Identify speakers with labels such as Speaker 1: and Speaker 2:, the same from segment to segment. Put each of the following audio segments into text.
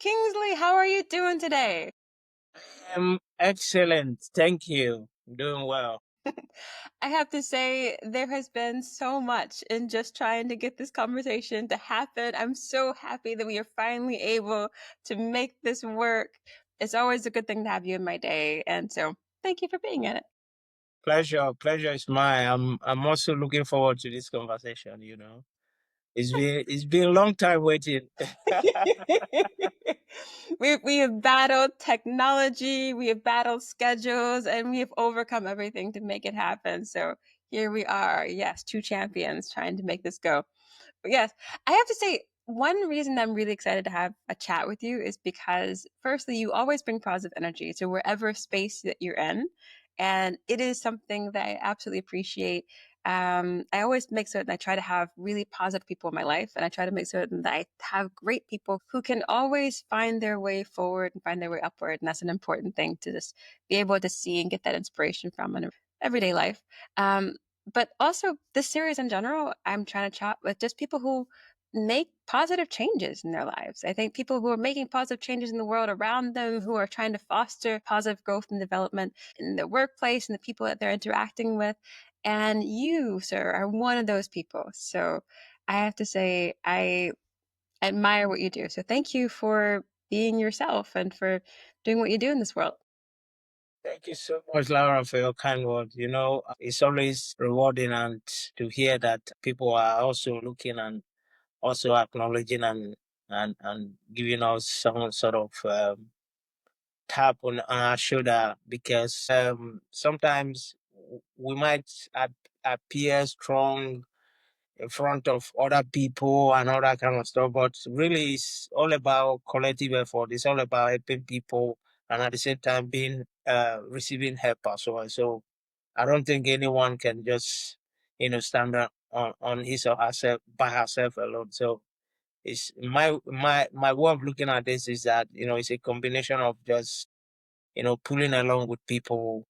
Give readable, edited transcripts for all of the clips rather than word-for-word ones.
Speaker 1: Kingsley, how are you doing today?
Speaker 2: I'm excellent. Thank you. Doing well.
Speaker 1: I have to say, there has been so much in just trying to get this conversation to happen. I'm so happy that we are finally able to make this work. It's always a good thing to have you in my day. And so thank you for being in it.
Speaker 2: Pleasure. Pleasure is mine. I'm also looking forward to this conversation, you know. It's been a long time waiting.
Speaker 1: We have battled technology, we have battled schedules, and we have overcome everything to make it happen. So here we are. Yes, two champions trying to make this go. But yes, I have to say, one reason I'm really excited to have a chat with you is because, firstly, you always bring positive energy to wherever space that you're in. And it is something that I absolutely appreciate. I always make certain I try to have really positive people in my life, and I try to make certain that I have great people who can always find their way forward and find their way upward. And that's an important thing to just be able to see and get that inspiration from in everyday life. Um, but also this series in general, I'm trying to chat with just people who make positive changes in their lives. I think people who are making positive changes in the world around them, who are trying to foster positive growth and development in the workplace and the people that they're interacting with. And you, sir, are one of those people. So I have to say, I admire what you do. So thank you for being yourself and for doing what you do in this world.
Speaker 2: Thank you so much, Laura, for your kind words. It's always rewarding and to hear that people are also looking and also acknowledging and giving us some sort of tap on our shoulder because sometimes we might appear strong in front of other people and all that kind of stuff. But really, it's all about collective effort. It's all about helping people and at the same time being receiving help as well. So I don't think anyone can just stand on his or herself by herself alone. So it's my way of looking at this is that it's a combination of just pulling along with people.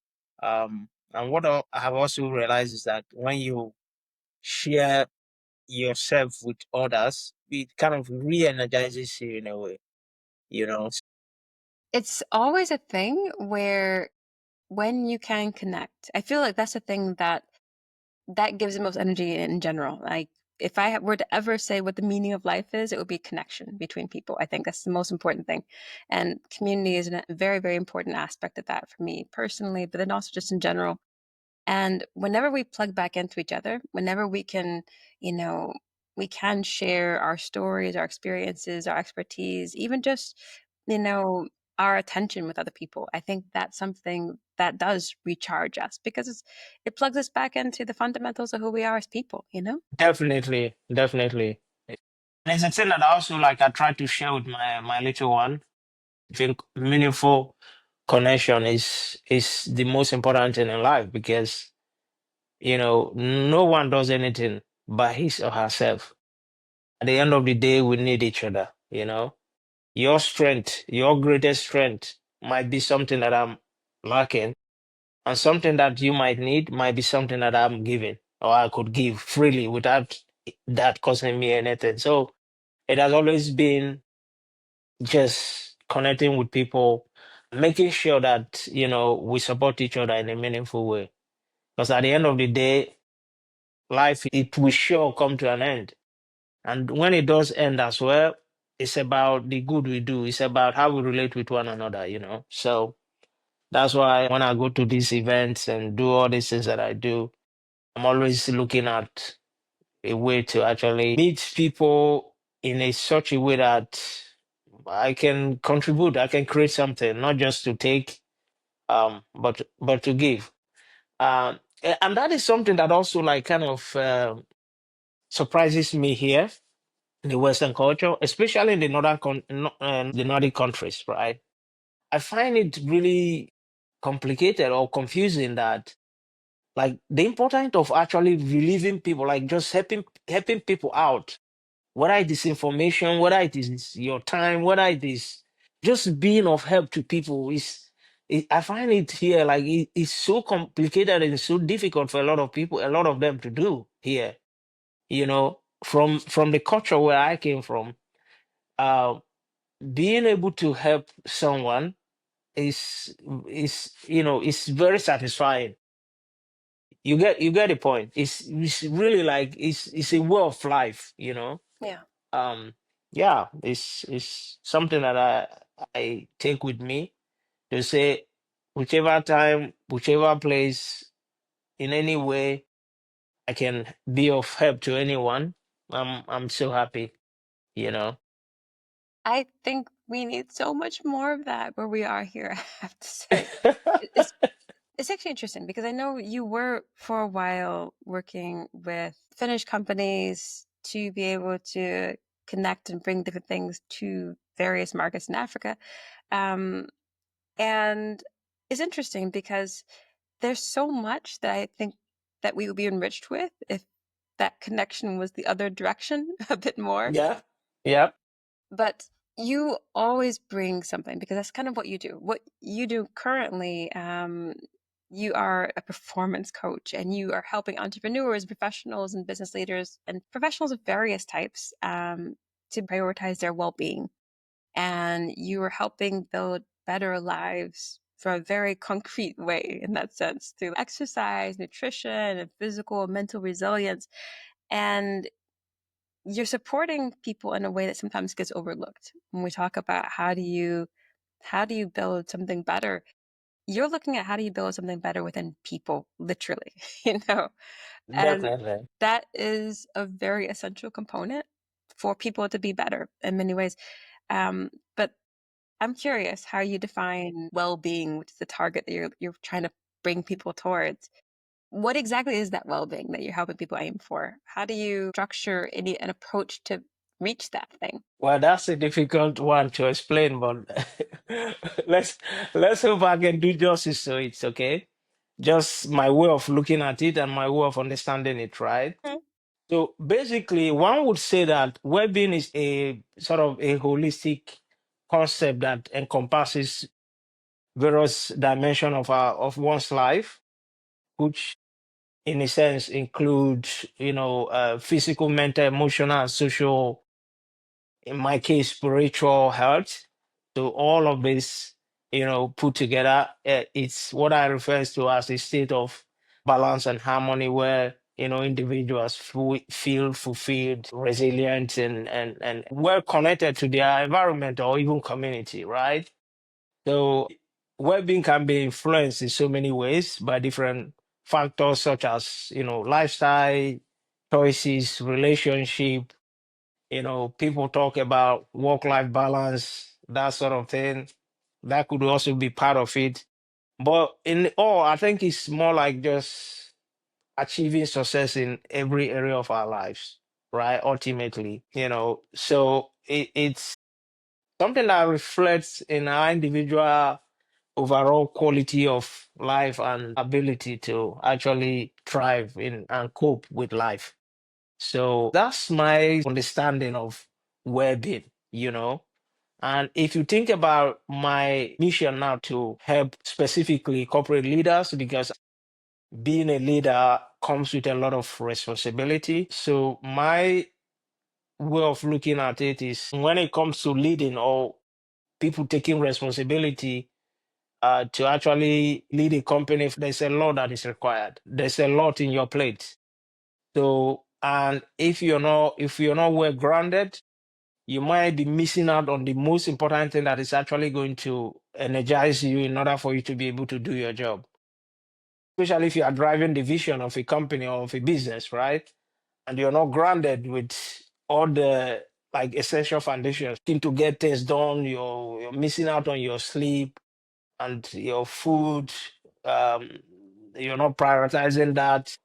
Speaker 2: And what I have also realized is that when you share yourself with others, it kind of re-energizes you in a way, you know.
Speaker 1: It's always a thing where when you can connect, I feel like that's the thing that gives the most energy in general. Like if I were to ever say what the meaning of life is, it would be connection between people. I think that's the most important thing. And community is a very, very important aspect of that for me personally, but then also just in general. And whenever we plug back into each other, whenever we can, you know, we can share our stories, our experiences, our expertise, even just, you know, our attention with other people. I think that's something that does recharge us because it plugs us back into the fundamentals of who we are as people, you know?
Speaker 2: Definitely, definitely. There's a thing that I also like I try to share with my little one. I think meaningful connection is the most important thing in life because no one does anything by his or herself. At the end of the day, we need each other. Your strength, your greatest strength might be something that I'm lacking, and something that you might need might be something that I'm giving or I could give freely without that costing me anything. So it has always been just connecting with people, making sure that, we support each other in a meaningful way. Because at the end of the day, life, it will sure come to an end. And when it does end as well, it's about the good we do. It's about how we relate with one another. So that's why when I go to these events and do all these things that I do, I'm always looking at a way to actually meet people in such a way that I can contribute, I can create something, not just to take, but to give. And that is something that also like kind of surprises me here in the Western culture, especially in the the Nordic countries, right? I find it really complicated or confusing that like the importance of actually relieving people, like just helping people out, whether it is information, whether it is your time, whether it is just being of help to people I find it here like it's so complicated and so difficult for a lot of people, a lot of them to do here. From the culture where I came from, uh, being able to help someone is very satisfying. You get the point. It's really like it's a way of life.
Speaker 1: Yeah.
Speaker 2: Yeah, it's something that I take with me to say, whichever time, whichever place, in any way I can be of help to anyone, I'm so happy.
Speaker 1: I think we need so much more of that where we are here, I have to say. It's it's actually interesting because I know you were for a while working with Finnish companies to be able to connect and bring different things to various markets in Africa. Um, and it's interesting because there's so much that I think that we would be enriched with if that connection was the other direction a bit more.
Speaker 2: Yeah. Yeah.
Speaker 1: But you always bring something because that's kind of what you do. What you do currently, you are a performance coach and you are helping entrepreneurs, professionals, and business leaders and professionals of various types to prioritize their well being. And you are helping build better lives for a very concrete way in that sense through exercise, nutrition, and physical and mental resilience. And you're supporting people in a way that sometimes gets overlooked when we talk about how do you build something better. You're looking at how do you build something better within people, literally, you know, and
Speaker 2: Definitely.
Speaker 1: that is a very essential component for people to be better in many ways. But I'm curious how you define well-being, which is the target that you're trying to bring people towards. What exactly is that well-being that you're helping people aim for? How do you structure an approach to reach that thing?
Speaker 2: Well, that's a difficult one to explain, but let's let's hope I can do justice to it, okay? Just my way of looking at it and my way of understanding it, right?
Speaker 1: Mm.
Speaker 2: So basically, one would say that well-being is a sort of a holistic concept that encompasses various dimensions of one's life, which in a sense includes, physical, mental, emotional, and social, in my case, spiritual health. So all of this, put together, it's what I refer to as a state of balance and harmony where, individuals feel fulfilled, resilient, and well connected to their environment or even community, right? So well-being can be influenced in so many ways by different factors such as, lifestyle choices, relationship, people talk about work-life balance, that sort of thing. That could also be part of it. But in all, I think it's more like just achieving success in every area of our lives, right? Ultimately, so it's something that reflects in our individual overall quality of life and ability to actually thrive in and cope with life. So that's my understanding of well-being. And if you think about my mission now to help specifically corporate leaders, because being a leader comes with a lot of responsibility. So my way of looking at it is when it comes to leading or people taking responsibility to actually lead a company, there's a lot that is required. There's a lot in your plate. So, and if you're not well grounded, you might be missing out on the most important thing that is actually going to energize you in order for you to be able to do your job. Especially if you are driving the vision of a company or of a business, right? And you're not grounded with all the like essential foundations to get things done. You're missing out on your sleep and your food. Um, you're not prioritizing that.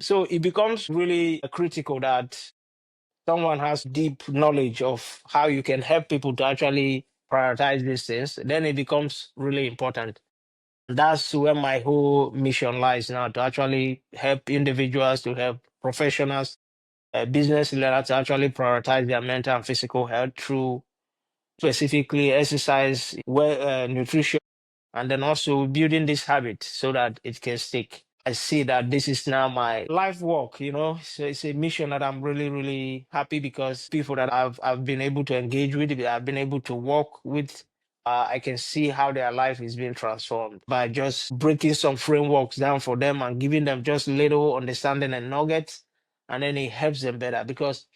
Speaker 2: So it becomes really critical that someone has deep knowledge of how you can help people to actually prioritize these things. Then it becomes really important. That's where my whole mission lies now, to actually help individuals, to help professionals, business leaders to actually prioritize their mental and physical health through specifically exercise, nutrition, and then also building this habit so that it can stick. I see that this is now my life work, you know. So it's a mission that I'm really, really happy because people that I've been able to engage with, I've been able to work with, I can see how their life is being transformed by just breaking some frameworks down for them and giving them just little understanding and nuggets, and then it helps them better. Because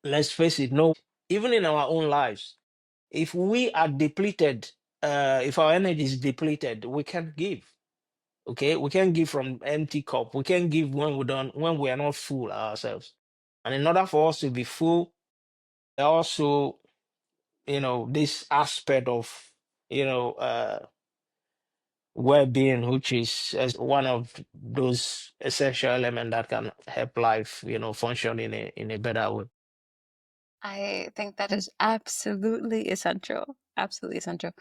Speaker 2: let's face it, no, even in our own lives, if we are depleted, if our energy is depleted, we can't give. Okay, we can't give from empty cup. We can't give when we don't, when we are not full ourselves. And in order for us to be full, also, you know, this aspect of, you know, well-being, which is as one of those essential elements that can help life, you know, function in a better way.
Speaker 1: I think that is absolutely essential. Absolutely essential.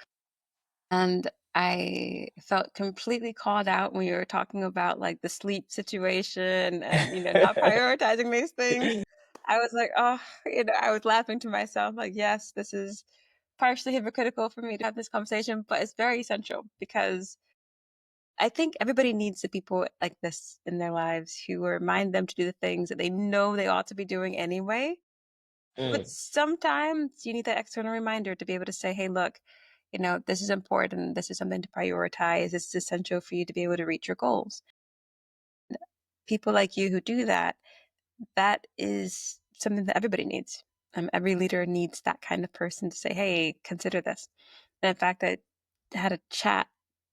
Speaker 1: And I felt completely called out when you were talking about like the sleep situation and, not prioritizing these things. I was like, oh, I was laughing to myself, like, yes, this is partially hypocritical for me to have this conversation, but it's very essential because I think everybody needs the people like this in their lives who remind them to do the things that they know they ought to be doing anyway. But
Speaker 2: Mm,
Speaker 1: sometimes you need that external reminder to be able to say, hey, look, this is important. This is something to prioritize. This is essential for you to be able to reach your goals. People like you who do that, that is something that everybody needs. Every leader needs that kind of person to say, hey, consider this. And in fact, I had a chat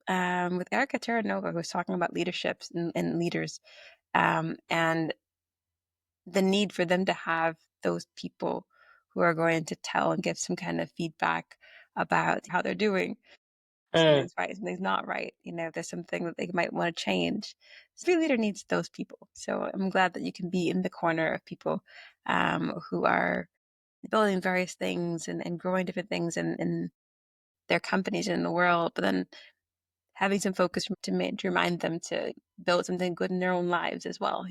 Speaker 1: with Erica Terranova, who was talking about leaderships and leaders, and the need for them to have those people who are going to tell and give some kind of feedback about how they're doing.
Speaker 2: mm,
Speaker 1: Something's right, something's not right. If there's something that they might want to change. Every leader needs those people. So I'm glad that you can be in the corner of people who are building various things and growing different things in their companies and in the world, but then having some focus to remind them to build something good in their own lives as well.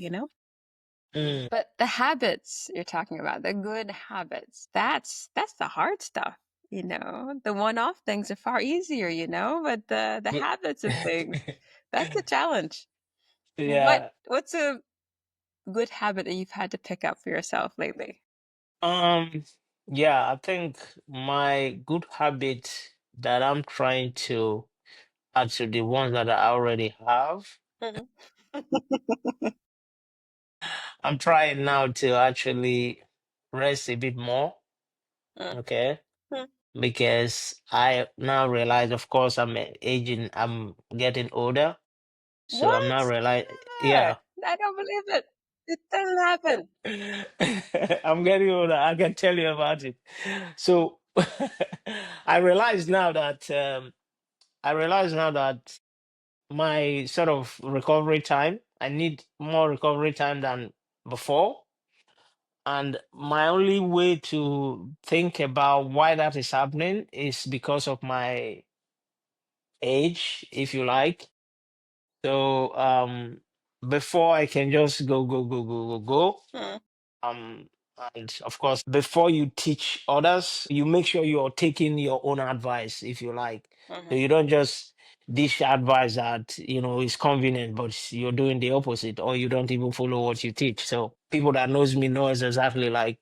Speaker 2: mm.
Speaker 1: But the habits you're talking about, the good habits, that's the hard stuff. The one-off things are far easier, but the habits of things, that's a challenge.
Speaker 2: Yeah.
Speaker 1: What's a good habit that you've had to pick up for yourself lately?
Speaker 2: Um, yeah, I think my good habit that I'm trying to add to the ones that I already have,
Speaker 1: Mhm.
Speaker 2: I'm trying now to actually rest a bit more,
Speaker 1: Mm.
Speaker 2: okay?
Speaker 1: Mm.
Speaker 2: Because I now realize, of course, aging, I'm getting older. So I'm now
Speaker 1: What?
Speaker 2: realize,
Speaker 1: Never.
Speaker 2: yeah.
Speaker 1: I don't believe it. It doesn't happen.
Speaker 2: I'm getting older. I can tell you about it. So I realize now that my sort of recovery time, I need more recovery time than before. And my only way to think about why that is happening is because of my age, if you like. So before I can just go, go, go, go, go, go.
Speaker 1: Mm.
Speaker 2: Um, and of course, before you teach others, you make sure you're taking your own advice, if you like. So
Speaker 1: Mhm.
Speaker 2: you don't just dish advice that, is convenient, but you're doing the opposite, or you don't even follow what you teach. So people that knows me knows exactly like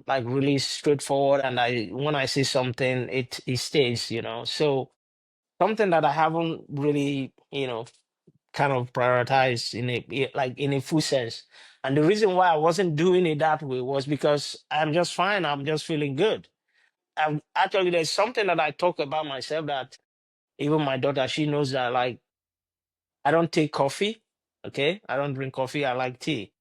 Speaker 2: really straightforward. And when I say something, it stays. So something that I haven't really, kind of prioritized like in a full sense. And the reason why I wasn't doing it that way was because I'm just fine. I'm just feeling good. Actually, there's something that I talk about myself that even my daughter, she knows that like I don't take coffee. Okay. I don't drink coffee. I like tea.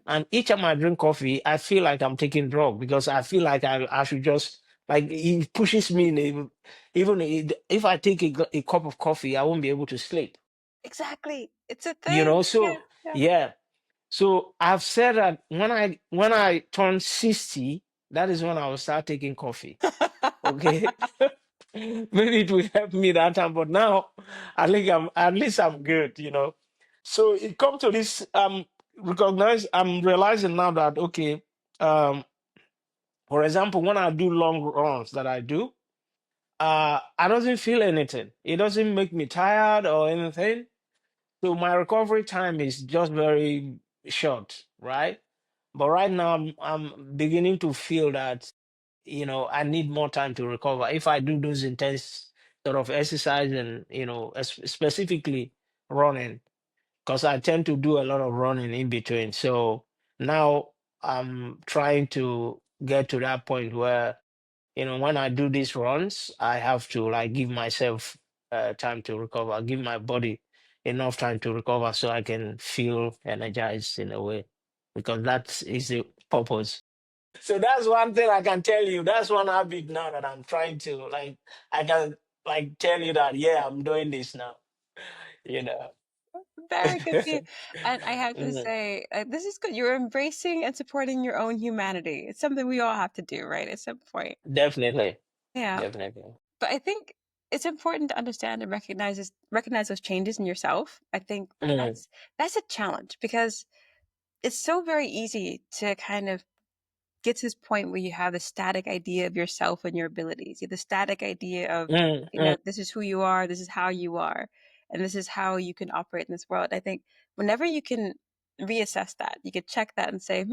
Speaker 2: And each time I drink coffee, I feel like I'm taking drug because I feel like I should just like it pushes me in even if I take a cup of coffee, I won't be able to sleep.
Speaker 1: Exactly. It's a thing. Yeah.
Speaker 2: So
Speaker 1: Yeah.
Speaker 2: yeah. So I've said that when I turn 60, that is when I will start taking coffee. Okay. Maybe it will help me that time, but now I think at least I'm good. So it comes to this I'm realizing now that okay, um, for example, when I do long runs that I do, I doesn't feel anything. It doesn't make me tired or anything. So my recovery time is just very short, right? But right now I'm beginning to feel that, I need more time to recover. If I do those intense sort of exercise and, specifically running, because I tend to do a lot of running in between. So now I'm trying to get to that point where, when I do these runs, I have to like give myself time to recover, give my body enough time to recover so I can feel energized in a way, because that is the purpose. So that's one thing I can tell you. That's one habit now that I'm trying to like. I can like tell you that yeah, I'm doing this now. You know.
Speaker 1: Very good for you. And I have to
Speaker 2: Mm,
Speaker 1: say, this is good. You're embracing and supporting your own humanity. It's something we all have to do, right? At some point.
Speaker 2: definitely,
Speaker 1: Yeah.
Speaker 2: definitely.
Speaker 1: But I think it's important to understand and recognize those changes in yourself. I think
Speaker 2: Mm,
Speaker 1: that's a challenge because it's so very easy to kind of get to this point where you have a static idea of yourself and your abilities. You have the static idea of,
Speaker 2: mm, mm,
Speaker 1: this is who you are, this is how you are, and this is how you can operate in this world. I think whenever you can reassess that, you could check that and say,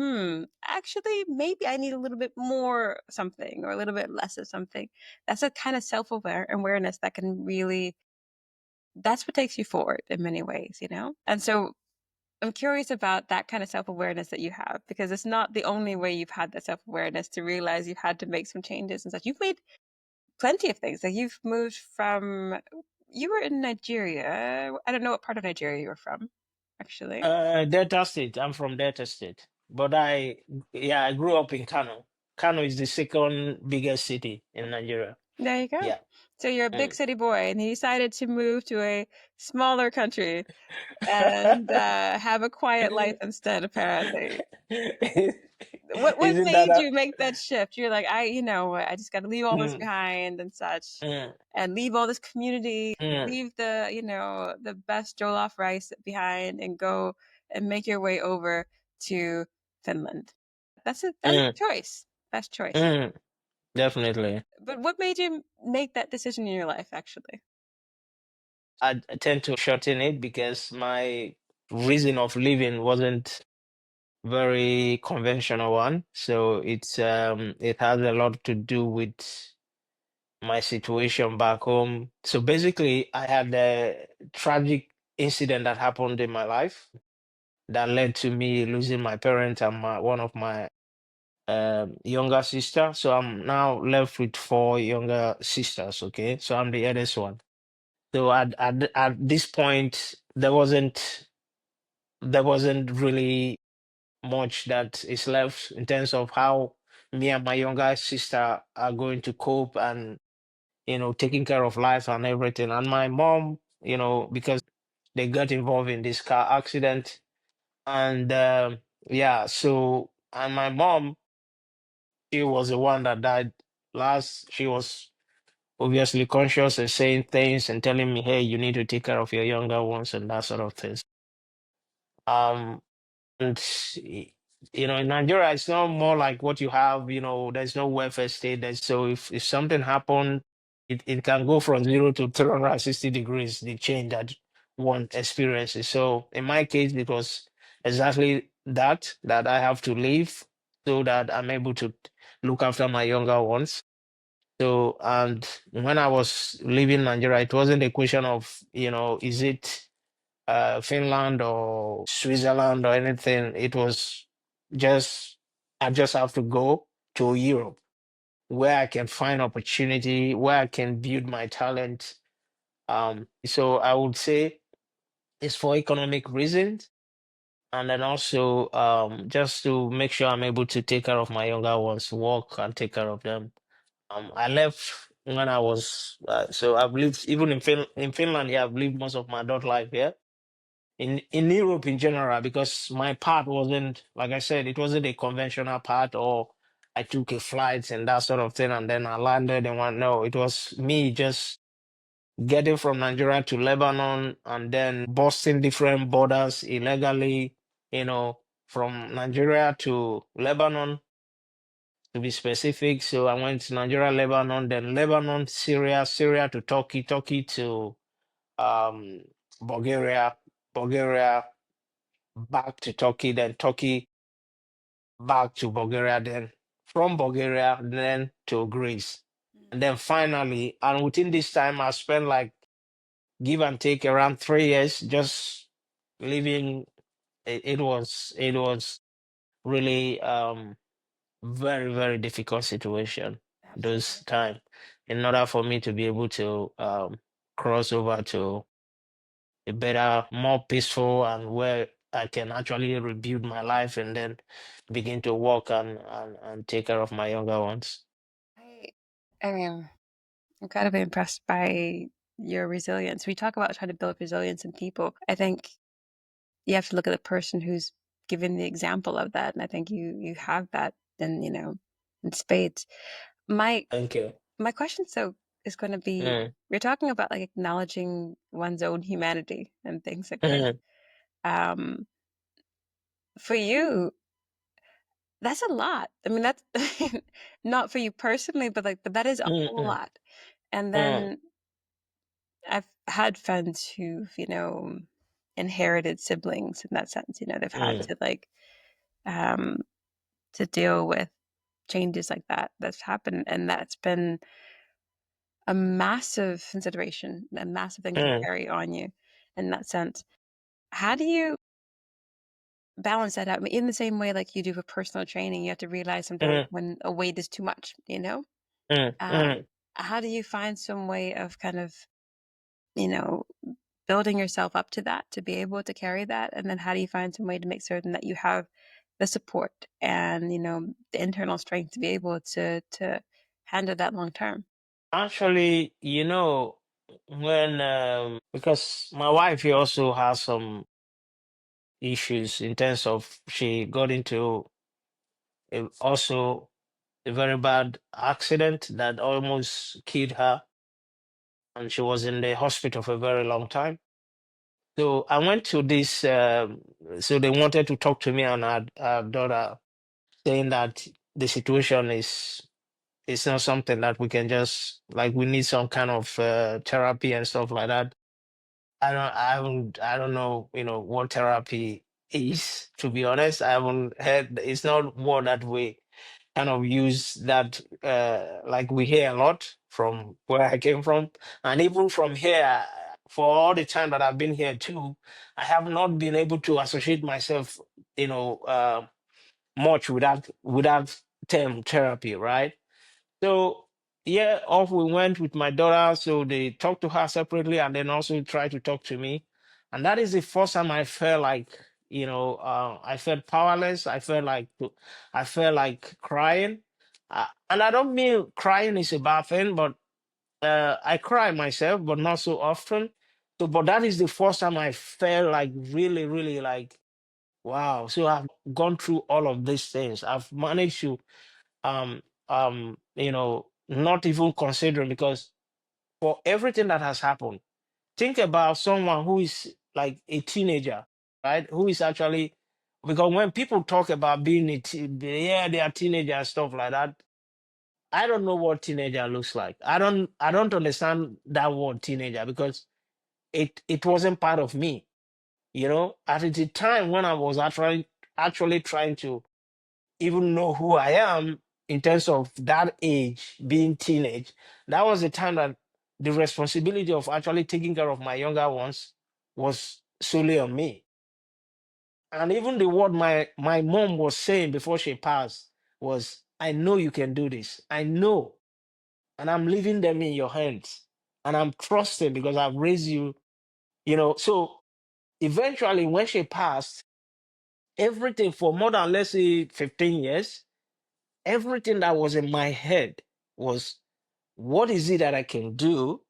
Speaker 1: actually, maybe I need a little bit more something or a little bit less of something. That's a kind of self-aware awareness that can really, that's what takes you forward in many ways, you know? And so I'm curious about that kind of self-awareness that you have because it's not the only way you've had that self-awareness to realize you've had to make some changes and such. You've made plenty of things. Like you've moved from, you were in Nigeria. I don't know what part of Nigeria you were from, actually.
Speaker 2: Delta State. I'm from Delta State, but yeah, I grew up in Kano. Kano is the second biggest city in Nigeria.
Speaker 1: There you go.
Speaker 2: Yeah.
Speaker 1: So you're a big
Speaker 2: Mm.
Speaker 1: city boy, and you decided to move to a smaller country and have a quiet life instead, apparently. What
Speaker 2: Isn't that
Speaker 1: made
Speaker 2: a?
Speaker 1: you make that shift? You're like, I just got to leave all this
Speaker 2: Mm,
Speaker 1: behind and such,
Speaker 2: mm,
Speaker 1: and leave all this community,
Speaker 2: mm,
Speaker 1: leave the best jollof rice behind, and go and make your way over to Finland. That's a
Speaker 2: mm,
Speaker 1: choice. Best choice.
Speaker 2: mm, definitely.
Speaker 1: But what made you make that decision in your life, actually?
Speaker 2: I tend to shorten it because my reason of living wasn't very conventional one. So it has a lot to do with my situation back home. So basically, I had a tragic incident that happened in my life that led to me losing my parents and one of my younger sister. So I'm now left with four younger sisters. Okay, so I'm the eldest one. So at this point, there wasn't really much that is left in terms of how me and my younger sister are going to cope and taking care of life and everything. And my mom, because they got involved in this car accident, and yeah, so and my mom, she was the one that died last. She was obviously conscious and saying things and telling me, "Hey, you need to take care of your younger ones," and that sort of things. Um, And in Nigeria, it's not more like what you have. There's no welfare state. So if something happened, it can go from 0 to 360 degrees. The change that one experiences. So in my case, it was exactly that I have to leave so that I'm able to look after my younger ones. So and when I was leaving Nigeria, it wasn't a question of is it Finland or Switzerland or anything. It was just I just have to go to Europe where I can find opportunity, where I can build my talent. So I would say it's for economic reasons, and then also just to make sure I'm able to take care of my younger ones, work and take care of them. I left when I was so I've lived even in Finland. Yeah, I've lived most of my adult life here in Europe in general because my part wasn't like I said, it wasn't a conventional part or I took a flight and that sort of thing and then I landed and one no, it was me just getting from Nigeria to Lebanon and then busting different borders illegally, from Nigeria to Lebanon to be specific. So I went to Nigeria, Lebanon, then Lebanon, Syria, Syria to Turkey, Turkey to um Bulgaria, Bulgaria back to Turkey, then Turkey back to Bulgaria, then from Bulgaria, then to Greece. And then finally, and within this time, I spent like give and take around 3 years just living. It was really very, very difficult situation those
Speaker 1: Absolutely.
Speaker 2: time in order for me to be able to cross over to a better, more peaceful and where I can actually rebuild my life and then begin to work and take care of my younger ones.
Speaker 1: I, I mean, I'm kind of impressed by your resilience. We talk about trying to build resilience in people. I think you have to look at the person who's given the example of that, and I think you have that, and in spades. My
Speaker 2: Thank you.
Speaker 1: my question so is going to be:
Speaker 2: Mm,
Speaker 1: we're talking about like acknowledging one's own humanity and things like this.
Speaker 2: mm,
Speaker 1: Um, for you, that's a lot. I mean, that's not for you personally, but like, but that is a
Speaker 2: mm,
Speaker 1: whole
Speaker 2: mm,
Speaker 1: lot. And
Speaker 2: mm,
Speaker 1: then I've had friends who've, inherited siblings in that sense. They've had
Speaker 2: mm,
Speaker 1: to like um to deal with changes like that that's happened, and that's been a massive consideration, a massive thing to
Speaker 2: mm,
Speaker 1: carry on you in that sense. How do you balance that out? I mean, in the same way like you do for personal training, you have to realize sometimes
Speaker 2: mm,
Speaker 1: when a weight is too much,
Speaker 2: mm,
Speaker 1: Um,
Speaker 2: mm.
Speaker 1: how do you find some way of kind of, you know, building yourself up to that to be able to carry that? And then how do you find some way to make certain that you have the support and, the internal strength to be able to handle that long term?
Speaker 2: Actually, when because my wife here also has some issues in terms of she got into also a very bad accident that almost killed her, and she was in the hospital for a very long time. So I went to this. So they wanted to talk to me and our daughter, saying that the situation is it's not something that we can just like we need some kind of therapy and stuff like that. I don't know, what therapy is, to be honest. I haven't heard it's not one that we kind of use that like we hear a lot from where I came from. And even from here, for all the time that I've been here too, I have not been able to associate myself, much with that term therapy, right? So yeah, off we went with my daughter. So they talked to her separately and then also tried to talk to me. And that is the first time I felt like, I felt powerless. I felt like crying. And I don't mean crying is a bad thing, but I cry myself, but not so often. So, but that is the first time I felt like really, really like, wow. So I've gone through all of these things. I've managed to not even considering because for everything that has happened, think about someone who is like a teenager, right? Who is actually because when people talk about being yeah, they are teenagers stuff like that. I don't know what teenager looks like. I don't understand that word teenager because it wasn't part of me. At the time when I was actually trying to even know who I am in terms of that age, being teenage, that was the time that the responsibility of actually taking care of my younger ones was solely on me. And even the word my mom was saying before she passed was, I know you can do this. I know. And I'm leaving them in your hands. And I'm trusting because I've raised you. So eventually when she passed, everything for more than let's say 15 years, everything that was in my head was what is it that I can do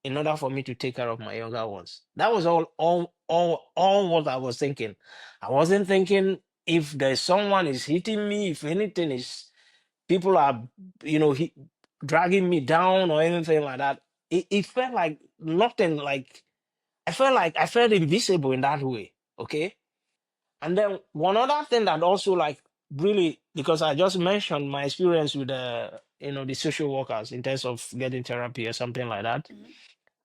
Speaker 2: in order for me to take care of my younger ones? That was all what I was thinking. I wasn't thinking if there's someone is hitting me, if anything is people are, dragging me down or anything like that. It felt like nothing like I felt invisible in that way. Okay. And then one other thing that also like really because I just mentioned my experience with the social workers in terms of getting therapy or something like that.
Speaker 1: Mhm.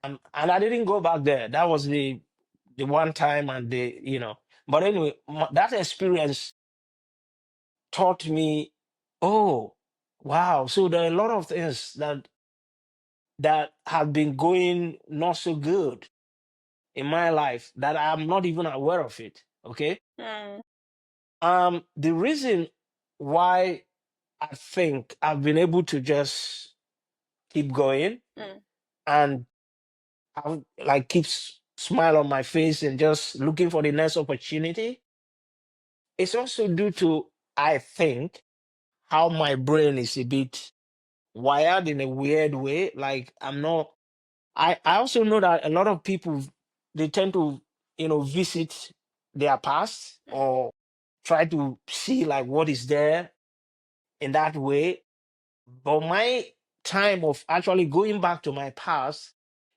Speaker 2: And I didn't go back there. That was the one time and but anyway, that experience taught me, oh, wow. So there are a lot of things that have been going not so good in my life that I'm not even aware of it. Okay.
Speaker 1: Mm,
Speaker 2: The reason why I think I've been able to just keep going
Speaker 1: mm,
Speaker 2: and have, like, smile on my face and just looking for the next opportunity, it's also due to, I think, how my brain is a bit wired in a weird way. Like, I'm not. I also know that a lot of people, they tend to visit their past
Speaker 1: mm.
Speaker 2: or try to see like what is there in that way. But my time of actually going back to my past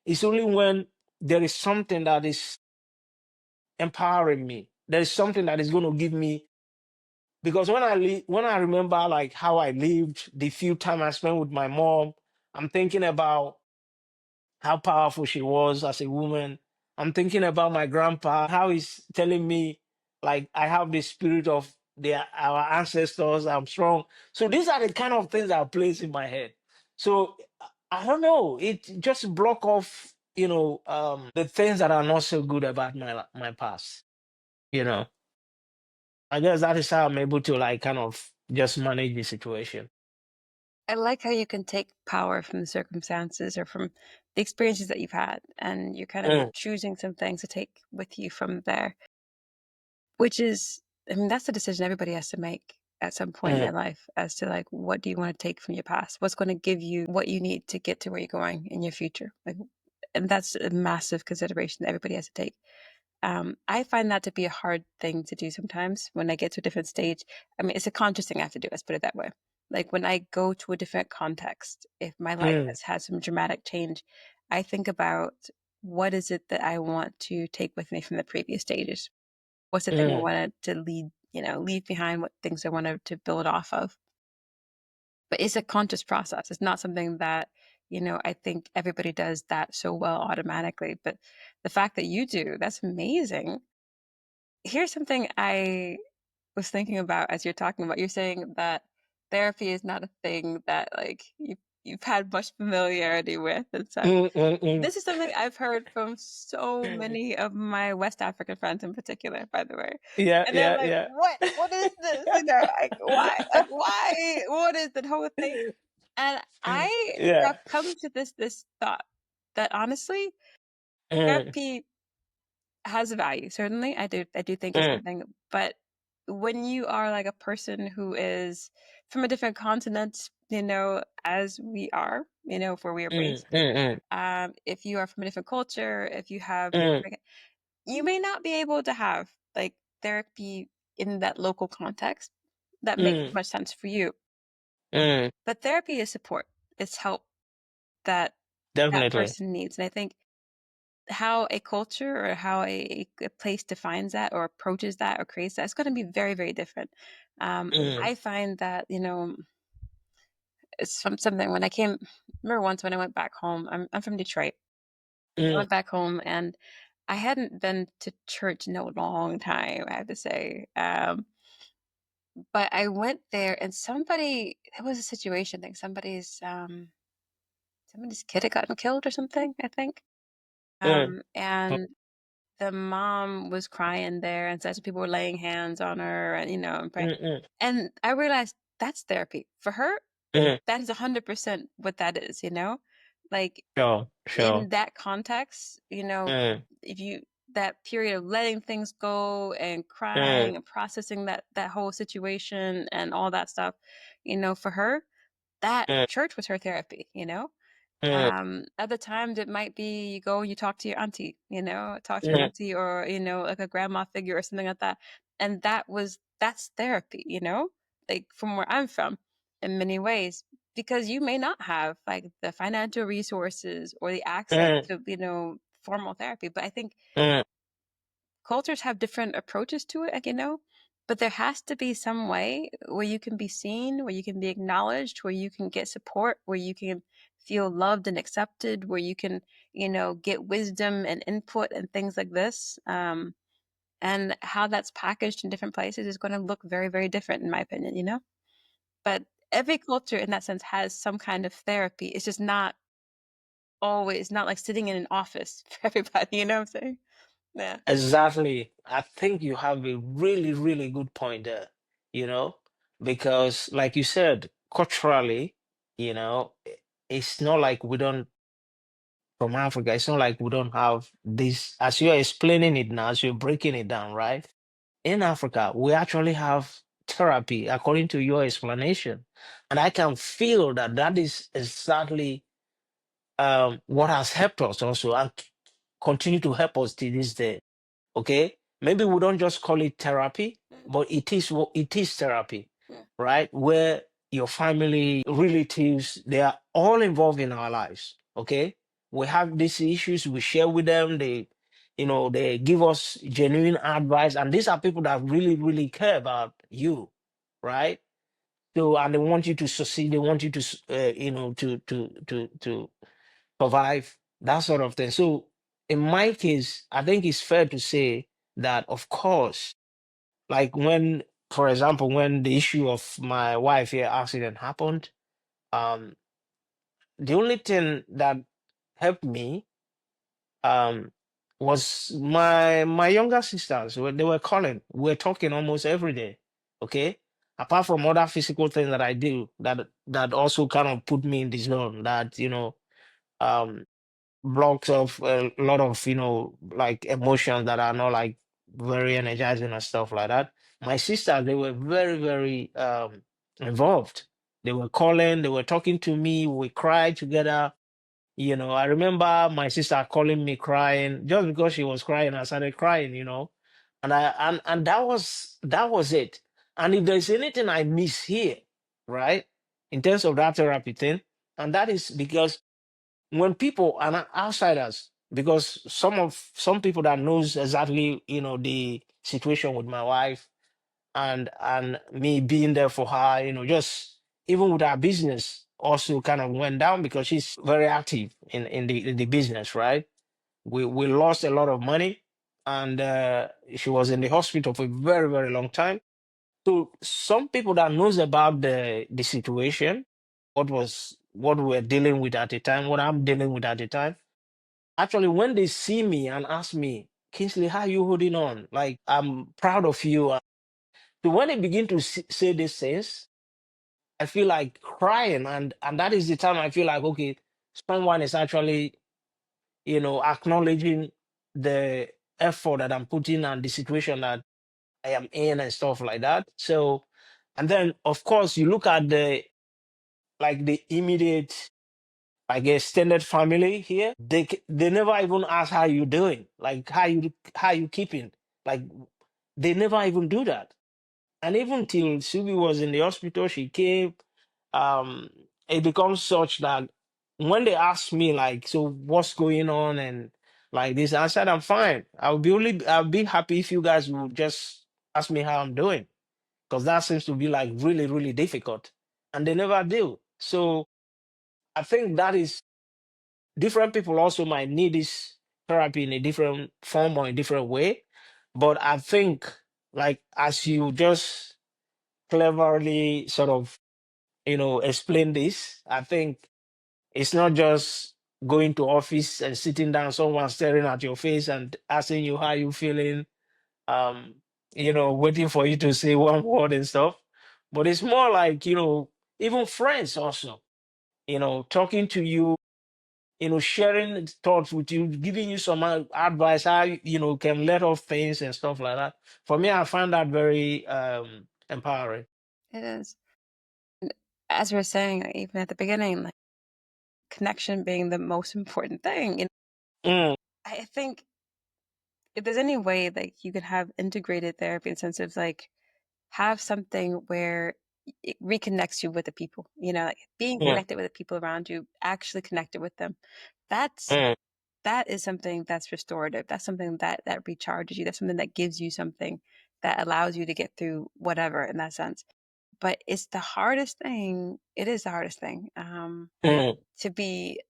Speaker 2: is only when there is something that is empowering me. There is something that is going to give me, because when I remember like how I lived, the few time I spent with my mom, I'm thinking about how powerful she was as a woman. I'm thinking about my grandpa, how he's telling me, like, I have the spirit of our ancestors. I'm strong. So these are the kind of things that plays in my head. So I don't know. It just block off, the things that are not so good about my past. You know, I guess that is how I'm able to like kind of just manage the situation.
Speaker 1: I like how you can take power from the circumstances or from the experiences that you've had, and you're kind of
Speaker 2: Mm,
Speaker 1: choosing some things to take with you from there, which is, I mean, that's the decision everybody has to make at some point in
Speaker 2: mm,
Speaker 1: their life as to like, what do you want to take from your past? What's going to give you what you need to get to where you're going in your future? Like, and that's a massive consideration that everybody has to take. I find that to be a hard thing to do sometimes when I get to a different stage. I mean, it's a conscious thing I have to do, let's put it that way. Like when I go to a different context, if my life
Speaker 2: mm,
Speaker 1: has had some dramatic change, I think about what is it that I want to take with me from the previous stages? What's the thing I
Speaker 2: mm,
Speaker 1: wanted to leave behind? What things I wanted to build off of? But it's a conscious process. It's not something that, I think everybody does that so well automatically. But the fact that you do, that's amazing. Here's something I was thinking about as you're talking about. You're saying that therapy is not a thing that like you've had much familiarity with and such.
Speaker 2: mm, mm, mm.
Speaker 1: This is something I've heard from so many of my West African friends in particular, by the way.
Speaker 2: Yeah,
Speaker 1: And they're
Speaker 2: yeah,
Speaker 1: like,
Speaker 2: yeah.
Speaker 1: "What? What is this? Like why? Like why? What is the whole thing?" And I
Speaker 2: Yeah.
Speaker 1: have come to this thought that honestly,
Speaker 2: Mm,
Speaker 1: therapy has a value. Certainly, I do think it's
Speaker 2: mm,
Speaker 1: something, but when you are like a person who is from a different continent, as we are, where we are
Speaker 2: mm,
Speaker 1: based,
Speaker 2: mm,
Speaker 1: if you are from a different culture, if you have
Speaker 2: mm,
Speaker 1: you may not be able to have like therapy in that local context that makes
Speaker 2: mm,
Speaker 1: much sense for you.
Speaker 2: mm.
Speaker 1: But therapy is support. It's help that that
Speaker 2: Definitely.
Speaker 1: person needs. And I think how a culture or how a place defines that or approaches that or creates that, it's going to be very, very different.
Speaker 2: Mm,
Speaker 1: I find that, it's something when I came, remember once when I went back home, I'm from Detroit. I
Speaker 2: mm,
Speaker 1: went back home and I hadn't been to church in a long time, I have to say. But I went there and it was a situation, I think somebody's kid had gotten killed or something, I think.
Speaker 2: mm,
Speaker 1: And the mom was crying there and such people were laying hands on her and, and praying.
Speaker 2: mm, mm,
Speaker 1: And I realized that's therapy. For her,
Speaker 2: mm.
Speaker 1: that is 100% what that is. Like
Speaker 2: Sure, sure.
Speaker 1: in that context,
Speaker 2: Mm,
Speaker 1: if you that period of letting things go and
Speaker 2: mm,
Speaker 1: crying and processing that whole situation and all that stuff, for her, that
Speaker 2: mm,
Speaker 1: church was her therapy.
Speaker 2: mm,
Speaker 1: Other times it might be you go and you talk to your auntie, talk to your
Speaker 2: mm,
Speaker 1: auntie or, like a grandma figure or something like that. And that's therapy, like from where I'm from in many ways, because you may not have like the financial resources or the access
Speaker 2: mm,
Speaker 1: to, formal therapy. But I think
Speaker 2: mm,
Speaker 1: cultures have different approaches to it, like, but there has to be some way where you can be seen, where you can be acknowledged, where you can get support, where you can feel loved and accepted, where you can, get wisdom and input and things like this. And how that's packaged in different places is going to look very, very different, in my opinion. But every culture in that sense has some kind of therapy. It's just not always, not like sitting in an office for everybody. You know what I'm saying? Yeah.
Speaker 2: Exactly. I think you have a really, really good point there, you know, because like you said, culturally, it's not like we don't from Africa, it's not like we don't have this, as you're explaining it now, as you're breaking it down, right? In Africa, we actually have therapy according to your explanation. And I can feel that that is exactly what has helped us also and continue to help us to this day. Okay, maybe we don't just call it therapy, but it is what it is therapy,
Speaker 1: Yeah.
Speaker 2: right? Where your family, relatives, they are all involved in our lives. Okay, we have these issues, we share with them. They give us genuine advice, and these are people that really, really care about you, right? So, and they want you to succeed. They want you to, to survive, that sort of thing. So in my case, I think it's fair to say that, of course, like when, for example, when the issue of my wife here accident happened, um, the only thing that helped me um, was my younger sisters. When they were calling, we were talking almost every day. Okay, apart from other physical things that I do, that also kind of put me in the zone. That um, blocks of a lot of like emotions that are not like very energizing and stuff like that. My sisters, they were very, very involved. They were calling, they were talking to me, we cried together. I remember my sister calling me crying. Just because she was crying, I started crying. And that was it. And if there's anything I miss here, right, in terms of that therapy thing, and that is because when people and outsiders, because some people that knows exactly the situation with my wife, and me being there for her, just even with our business also kind of went down because she's very active in the business, right? We lost a lot of money, and she was in the hospital for a very, very long time. So some people that knows about the situation, what we're dealing with at the time, what I'm dealing with at the time. Actually, when they see me and ask me, Kingsley, how you holding on? Like, I'm proud of you. So when they begin to say these things, I feel like crying, and that is the time I feel like, okay, someone is actually, acknowledging the effort that I'm putting and the situation that I am in and stuff like that. So, and then of course you look at the immediate, like extended family here, they never even ask how you doing, like how you keeping, like they never even do that. And even till Subi was in the hospital, she came. Um, it becomes such that when they ask me like, so what's going on and like this, I said I'm fine. I'll be happy if you guys will just ask me how I'm doing, because that seems to be like really, really difficult, and they never do. So I think that is different people also might need this therapy in a different form or a different way. But I think, like, as you just cleverly sort of, explain this, I think it's not just going to office and sitting down, someone staring at your face and asking you how you feeling, um, waiting for you to say one word and stuff. But it's more like, even friends also, talking to you, sharing thoughts with you, giving you some advice, how you can let off things and stuff like that. For me, I find that very empowering.
Speaker 1: It is. And as we were saying, like, even at the beginning, like connection being the most important thing.
Speaker 2: Mm,
Speaker 1: I think if there's any way like you can have integrated therapy in the sense of like have something where it reconnects you with the people, like being
Speaker 2: mm,
Speaker 1: connected with the people around you, actually connected with them. That's
Speaker 2: mm,
Speaker 1: that is something that's restorative. That's something that recharges you. That's something that gives you something that allows you to get through whatever in that sense. but it's the hardest thing. It is the hardest thing
Speaker 2: Mm,
Speaker 1: to be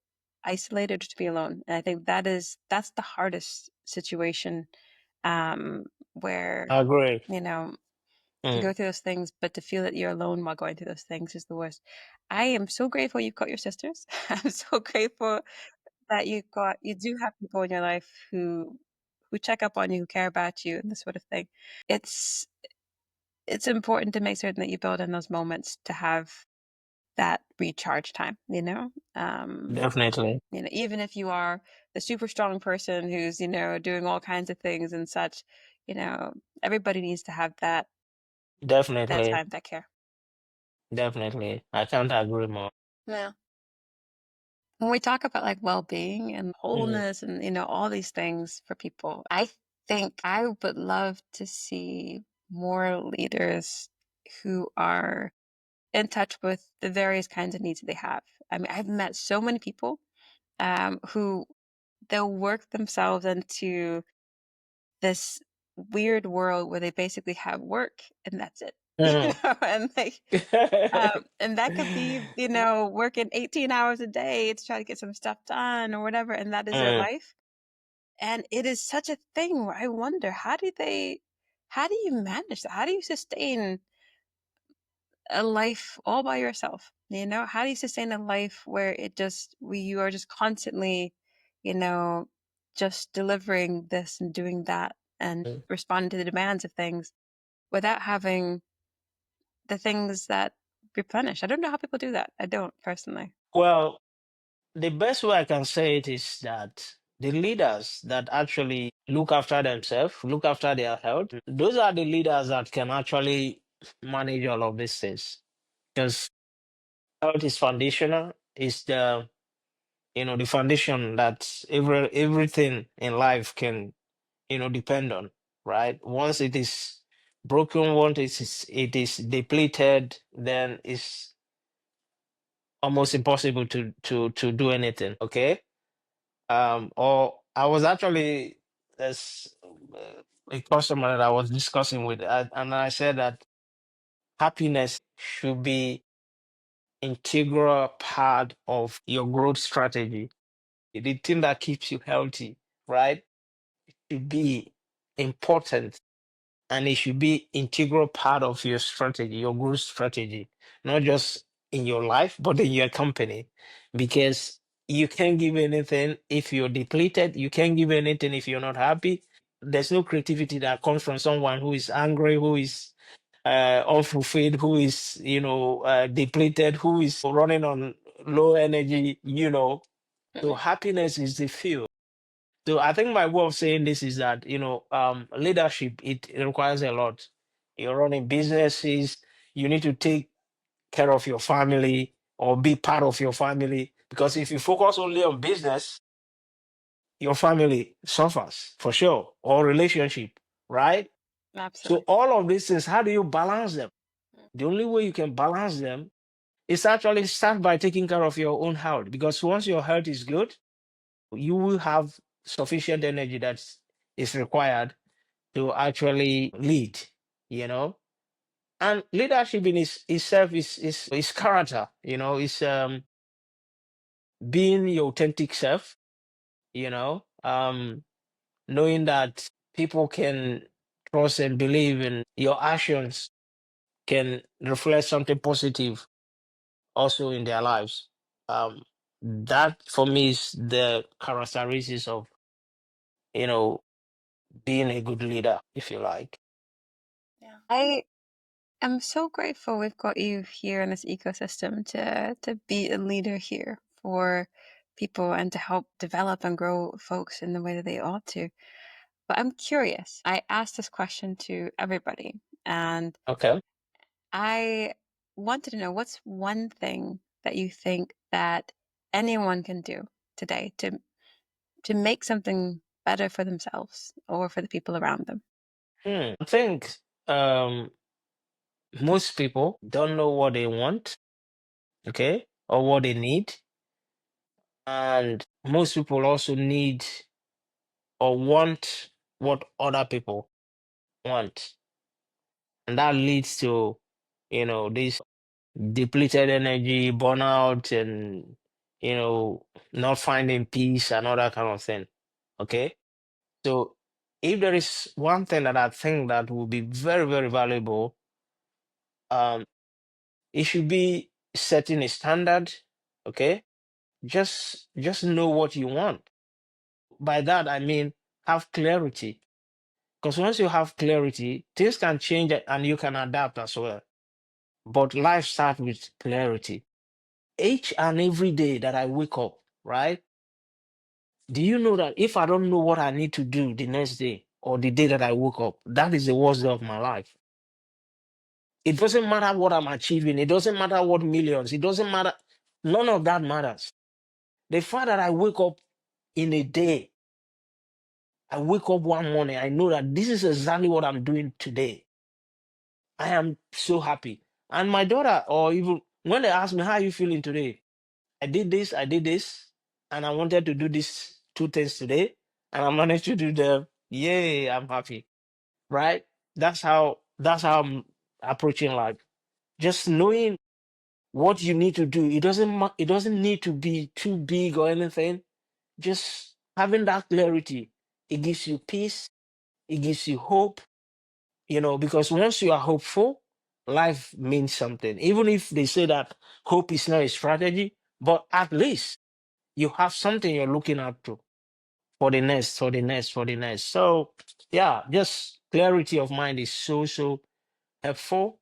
Speaker 1: isolated, to be alone. And I think that's the hardest situation um, where
Speaker 2: I agree.
Speaker 1: you know to
Speaker 2: Mm,
Speaker 1: go through those things, but to feel that you're alone while going through those things is the worst. I am so grateful you've got your sisters. I'm so grateful that you do have people in your life who check up on you, who care about you, and this sort of thing. It's it's important to make certain that you build in those moments to have that recharge time,
Speaker 2: definitely.
Speaker 1: even if you are the super strong person who's, doing all kinds of things and such, you know, everybody needs to have that
Speaker 2: Definitely.
Speaker 1: time, that care.
Speaker 2: Definitely. I can't agree more.
Speaker 1: Yeah. When we talk about like well-being and
Speaker 2: Mm,
Speaker 1: wholeness and all these things for people, I think I would love to see more leaders who are in touch with the various kinds of needs that they have. I mean, I've met so many people who they'll work themselves into this weird world where they basically have work and that's it.
Speaker 2: mm.
Speaker 1: And and that could be, working 18 hours a day to try to get some stuff done or whatever, and that is their
Speaker 2: Mm.
Speaker 1: life. And it is such a thing where I wonder, how do you manage that? How do you sustain a life all by yourself? How do you sustain a life where you are just constantly, you know, just delivering this and doing that and
Speaker 2: Mm.
Speaker 1: responding to the demands of things without having the things that replenish? I don't know how people do that. I don't personally.
Speaker 2: Well, the best way I can say it is that the leaders that actually look after themselves, look after their health, those are the leaders that can actually manage all of these things. Because health is foundational, is the foundation that everything in life can, depend on, right? Once it is broken, once it is depleted, then it's almost impossible to do anything. Okay. Or I was actually as a customer that I was discussing with, and I said that happiness should be integral part of your growth strategy. The thing that keeps you healthy, right? Should be important, and it should be integral part of your strategy, your growth strategy, not just in your life, but in your company, because you can't give anything if you're depleted. You can't give anything if you're not happy. There's no creativity that comes from someone who is angry, who is unfulfilled, who is depleted, who is running on low energy. So
Speaker 1: Mhm.
Speaker 2: happiness is the fuel. So I think my way of saying this is that, leadership, it requires a lot. You're running businesses, you need to take care of your family or be part of your family. Because if you focus only on business, your family suffers for sure, or relationship, right? So
Speaker 1: Absolutely.
Speaker 2: all of these things, how do you balance them? The only way you can balance them is actually start by taking care of your own health. Because once your health is good, you will have sufficient energy that is required to actually lead, you know. And leadership in itself is character, is being your authentic self, knowing that people can trust and believe in your actions can reflect something positive also in their lives. That for me is the characteristics of, you know, being a good leader, if you like.
Speaker 1: Yeah. I'm so grateful we've got you here in this ecosystem to be a leader here for people and to help develop and grow folks in the way that they ought to. But I'm curious. I asked this question to everybody, and
Speaker 2: Okay.
Speaker 1: I wanted to know what's one thing that you think that anyone can do today to make something better for themselves or for the people around them.
Speaker 2: I think um, most people don't know what they want, okay, or what they need. And most people also need or want what other people want. And that leads to this depleted energy, burnout, and not finding peace and all that kind of thing. Okay. So if there is one thing that I think that will be very, very valuable, um, it should be setting a standard. Okay. Just know what you want. By that I mean have clarity. Because once you have clarity, things can change and you can adapt as well. But life starts with clarity. Each and every day that I wake up, right? Do you know that if I don't know what I need to do the next day or the day that I woke up, that is the worst day of my life. It doesn't matter what I'm achieving, it doesn't matter what millions, it doesn't matter. None of that matters. The fact that I wake up in a day, I wake up one morning, I know that this is exactly what I'm doing today. I am so happy. And my daughter, or even when they ask me, how are you feeling today? I did this, and I wanted to do these two things today, and I managed to do them. Yay, I'm happy. Right? That's how I'm approaching life. Just knowing what you need to do. It doesn't need to be too big or anything. Just having that clarity, it gives you peace, it gives you hope, because once you are hopeful, life means something. Even if they say that hope is not a strategy, but at least you have something you're looking up to for the next, for the next, for the next. So yeah, just clarity of mind is so, so helpful.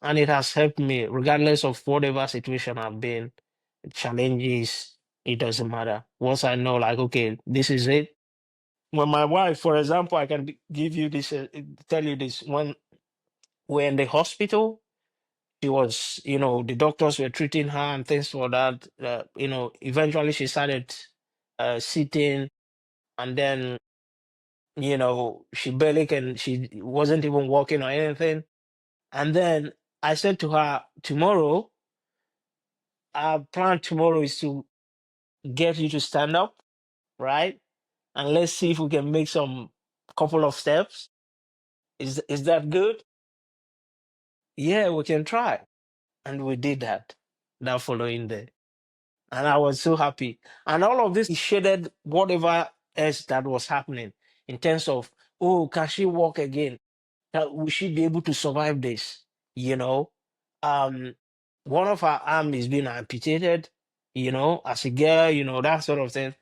Speaker 2: And it has helped me regardless of whatever situation I've been, challenges, it doesn't matter. Once I know, like, okay, this is it. When my wife, for example, I can give you this, tell you this. When we're in the hospital, she was, the doctors were treating her and things for that. Eventually she started sitting, and then, she barely can, she wasn't even walking or anything. And then I said to her, tomorrow, our plan tomorrow is to get you to stand up, right? And let's see if we can make some couple of steps. Is that good? Yeah, we can try. And we did that following day. And I was so happy. And all of this shaded whatever else that was happening in terms of, oh, can she walk again? Will she be able to survive this? You know, um, one of her arm is being amputated, as a girl, that sort of thing.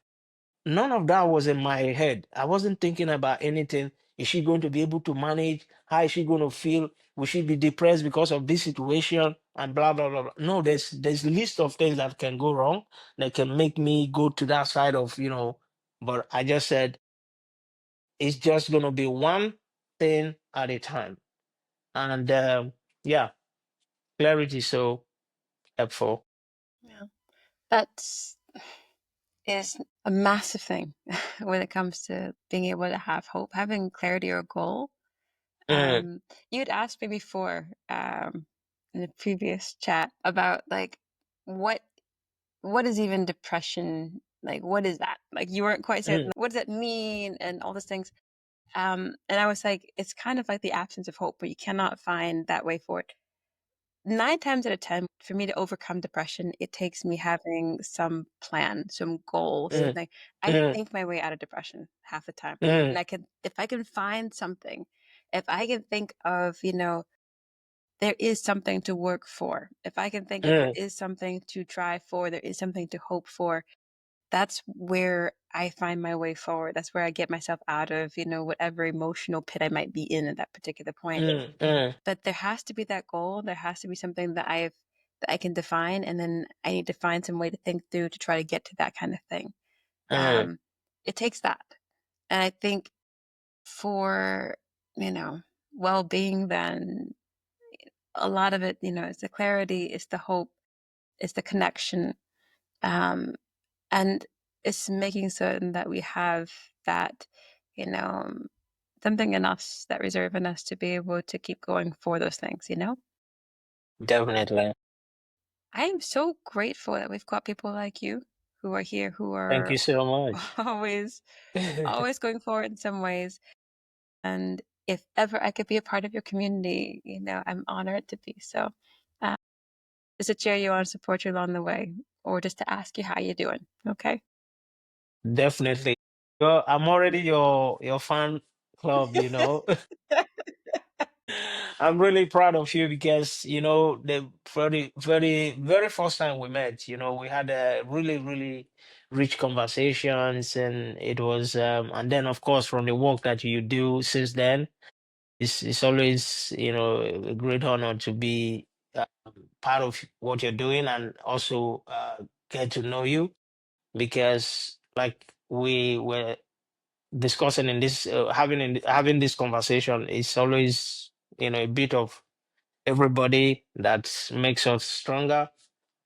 Speaker 2: None of that was in my head. I wasn't thinking about anything. Is she going to be able to manage? How is she going to feel? Will she be depressed because of this situation? And blah blah blah. Blah. No, there's list of things that can go wrong that can make me go to that side of. But I just said it's just gonna be one thing at a time. And yeah, clarity is so helpful.
Speaker 1: Yeah. That's is a massive thing when it comes to being able to have hope, having clarity or goal.
Speaker 2: Mm,
Speaker 1: You'd asked me before, in the previous chat about like what what is even depression? Like what is that? Like you weren't quite certain
Speaker 2: mm,
Speaker 1: like, what does that mean and all these things. And I was like, it's kind of like the absence of hope, but you cannot find that way forward. 9 times out of 10, for me to overcome depression, it takes me having some plan, some goal,
Speaker 2: mm,
Speaker 1: something. I
Speaker 2: mm,
Speaker 1: think my way out of depression half the time.
Speaker 2: mm,
Speaker 1: And if I can find something, if I can think of, there is something to work for, if I can think of there
Speaker 2: mm,
Speaker 1: is something to try for, there is something to hope for, that's where I find my way forward. That's where I get myself out of, whatever emotional pit I might be in at that particular point.
Speaker 2: mm, mm,
Speaker 1: But there has to be that goal. There has to be something that I can define, and then I need to find some way to think through to try to get to that kind of thing.
Speaker 2: mm,
Speaker 1: It takes that, and I think for you know well-being, then a lot of it, is the clarity, is the hope, is the connection, um, and it's making certain that we have that, you know, something in us, that reserve in us to be able to keep going for those things.
Speaker 2: definitely.
Speaker 1: I am so grateful that we've got people like you who are here, who
Speaker 2: Thank
Speaker 1: are
Speaker 2: you so much.
Speaker 1: always, always going forward in some ways. And if ever I could be a part of your community, I'm honored to be. So, uh, just to cheer you on, support you along the way, or just to ask you how you're doing. Okay.
Speaker 2: Definitely. I'm already your fan club, you know. I'm really proud of you because, the very, very, very first time we met, we had a really, really rich conversations, and it was and then of course from the work that you do since then, it's always, a great honor to be part of what you're doing, and also get to know you, because like we were discussing in this having this conversation is always, a bit of everybody that makes us stronger,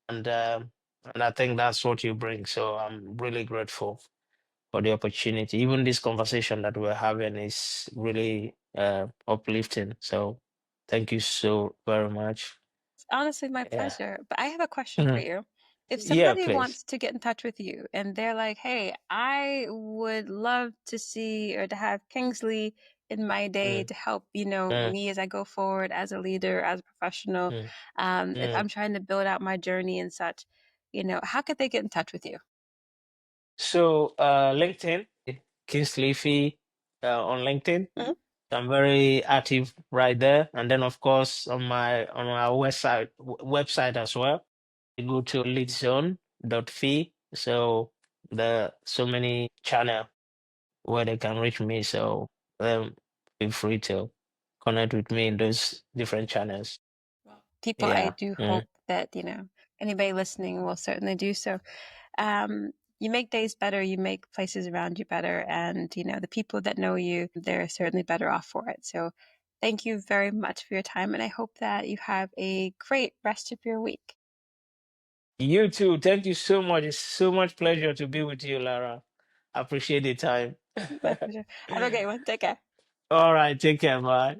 Speaker 2: and I think that's what you bring. So I'm really grateful for the opportunity. Even this conversation that we're having is really uplifting. So thank you so very much.
Speaker 1: It's honestly my
Speaker 2: Yeah.
Speaker 1: pleasure. But I have a question for
Speaker 2: Mhm.
Speaker 1: you. If
Speaker 2: Yeah,
Speaker 1: somebody
Speaker 2: please.
Speaker 1: wants to get in touch with you and they're like, hey, I would love to see or to have Kingsley in my day
Speaker 2: Mm,
Speaker 1: to help,
Speaker 2: mm,
Speaker 1: me as I go forward as a leader, as a professional,
Speaker 2: mm,
Speaker 1: if
Speaker 2: mm.
Speaker 1: I'm trying to build out my journey and such, how could they get in touch with you?
Speaker 2: So LinkedIn, Kingsley Ify, on LinkedIn.
Speaker 1: Mhm.
Speaker 2: I'm very active right there. And then of course on our website as well. You go to EliteZone.fi. So the so many channel where they can reach me. So feel free to connect with me in those different channels.
Speaker 1: Well, people, I
Speaker 2: Yeah.
Speaker 1: do
Speaker 2: Mm.
Speaker 1: hope that, anybody listening will certainly do so. um, you make days better, you make places around you better, and the people that know you, they're certainly better off for it. So thank you very much for your time, and I hope that you have a great rest of your week.
Speaker 2: You too. Thank you so much. It's so much pleasure to be with you, Lara. I appreciate the time.
Speaker 1: My pleasure. Have a great one. Take care.
Speaker 2: All right. Take care. Bye.